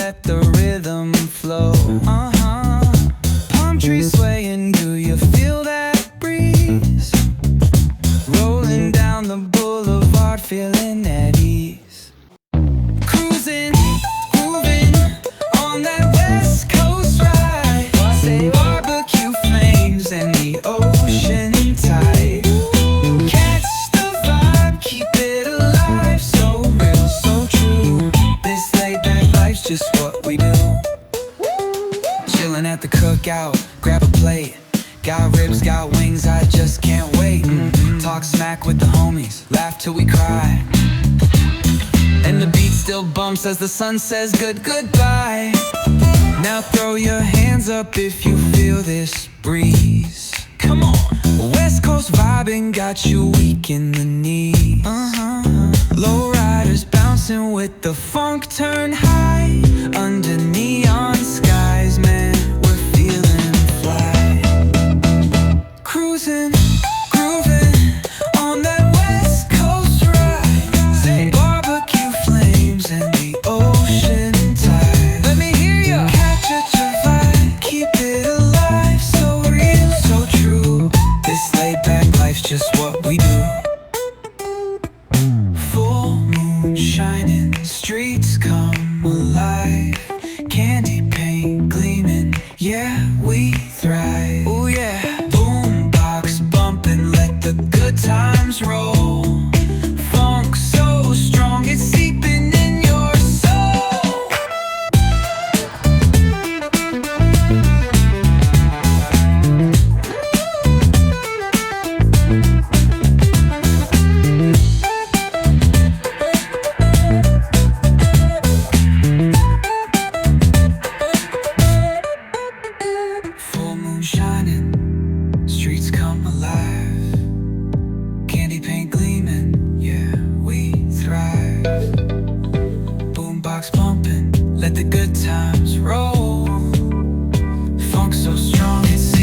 let the rhythm flow. Palm trees swaying, do you feel that breeze? Rolling down the boulevard, feeling at ease. Cruising, grooving on that West Coast ride. Say barbecue flames and the ocean tide. Catch the vibe, keep it alive. So real, so true. This laid back life's just what we do. Chilling at the cookout, grab a plate. Got ribs, got wings, I just can't wait. Talk smack with the homies, laugh till we cry. And the beat still bumps as the sun says goodbye. Now throw your hands up if you feel this breeze. Come on. West Coast vibing got you weak in the knees. Low riders bouncing with the funk turn high. Under neon skies, man, we're feeling fly. Cruising, grooving on that West Coast ride. Say barbecue flames and the ocean tide. Let me hear ya. Catch your vibe, keep it alive. So real, so true. This laid back life's just what we do. Full moon shining, streets come alive. Candy paint gleaming, yeah, we